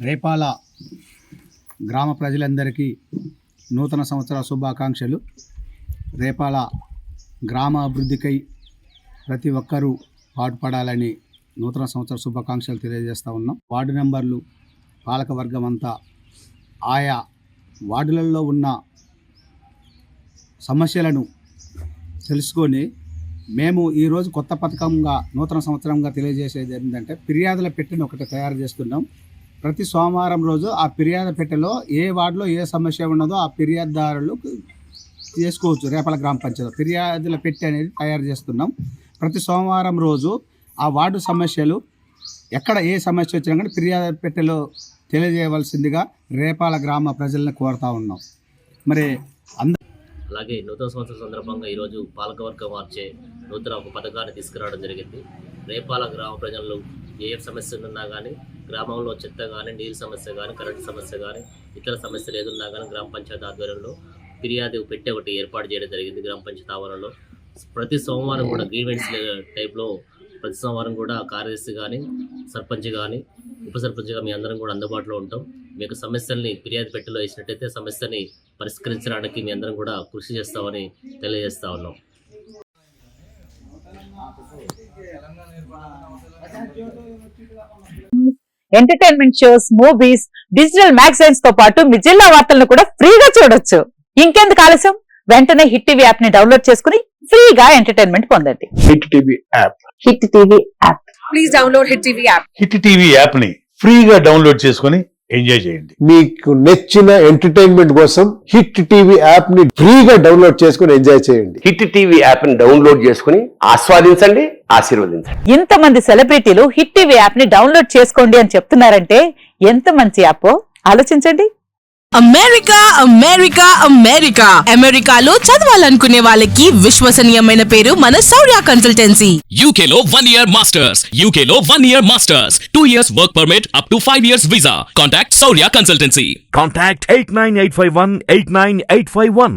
రేపాల గ్రామ ప్రజలందరికీ నూతన సంవత్సర శుభాకాంక్షలు. రేపాల గ్రామ అభివృద్ధికై ప్రతి ఒక్కరూ పాటుపడాలని నూతన సంవత్సర శుభాకాంక్షలు తెలియజేస్తూ ఉన్నాం. వార్డు మెంబర్లు, పాలకవర్గం అంతా ఆయా వార్డులలో ఉన్న సమస్యలను తెలుసుకొని మేము ఈరోజు కొత్త పథకంగా నూతన సంవత్సరంగా తెలియజేసేది ఏంటంటే ఫిర్యాదుల పెట్టెను ఒకటి తయారు చేస్తున్నాం. ప్రతి సోమవారం రోజు ఆ ఫిర్యాదు పెట్టెలో ఏ వార్డులో ఏ సమస్య ఉన్నదో ఆ ఫిర్యాదుదారులు చేసుకోవచ్చు. రేపాల గ్రామ పంచాయతీ ఫిర్యాదుల పెట్టె అనేది తయారు చేస్తున్నాం. ప్రతి సోమవారం రోజు ఆ వార్డు సమస్యలు ఎక్కడ ఏ సమస్య వచ్చినా కానీ ఫిర్యాదు పెట్టెలో తెలియజేయవలసిందిగా రేపాల గ్రామ ప్రజలను కోరుతా ఉన్నాం. మరి అలాగే నూతన సంవత్సరం సందర్భంగా ఈరోజు పాలకవర్గం మార్చే నూతన ఒక పథకాన్ని తీసుకురావడం జరిగింది. రేపాల గ్రామ ప్రజలు ఏ సమస్యలు ఉన్నా కానీ, గ్రామంలో చెత్త కానీ, నీరు సమస్య కానీ, కరెంటు సమస్య కానీ, ఇతర సమస్యలు ఏదున్నా కానీ గ్రామ పంచాయతీ ఆధ్వర్యంలో ఫిర్యాదు పెట్టే ఒకటి ఏర్పాటు చేయడం జరిగింది. గ్రామ పంచాయతీ ఆవరణలో ప్రతి సోమవారం కూడా గ్రీవెన్స్ టైప్లో ప్రతి సోమవారం కూడా కార్యదర్శి కానీ, సర్పంచ్ కానీ, ఉప సర్పంచ్గా మీ అందరం కూడా అందుబాటులో ఉంటాం. మీకు సమస్యల్ని ఫిర్యాదు పెట్టెలో వేసినట్టయితే సమస్యని పరిష్కరించడానికి మీ అందరం కూడా కృషి చేస్తామని తెలియజేస్తా ఉన్నాం. Entertainment shows, movies, digital magazines తో పాటు మీ జిల్లా వార్తలను కూడా ఫ్రీగా చూడొచ్చు. ఇంకెందుకు ఆలస్యం, వెంటనే హిట్ టీవీ యాప్ ని డౌన్లోడ్ చేసుకుని ఫ్రీగా ఎంటర్టైన్మెంట్ పొందండి. Hit TV app. Hit TV app. Please download hit TV app. Hit TV app ని ఫ్రీగా డౌన్లోడ్ చేసుకుని ఎంజాయ్ చేయండి. మీకు నచ్చిన ఎంటర్టైన్మెంట్ కోసం హిట్ టీవీ యాప్ ని ఫ్రీగా డౌన్లోడ్ చేసుకుని ఎంజాయ్ చేయండి. హిట్ టీవీ యాప్ ని డౌన్లోడ్ చేసుకుని ఆస్వాదించండి, ఆశీర్వదించండి. ఇంతమంది సెలబ్రిటీలు హిట్ టీవీ యాప్ ని డౌన్లోడ్ చేసుకోండి అని చెప్తున్నారంటే ఎంత మంచి యాప్ ఆలోచించండి. అమెరికా అమెరికా అమెరికా అమెరికాలో చదవాలనుకునే వాళ్ళకి విశ్వసనీయమైన పేరు మన శౌర్య కన్సల్టెన్సీ. UK లో 1 year masters, UK లో 1 year masters, 2 years work permit up to 5 years visa. Contact Saurya Consultancy. Contact 89851 89851.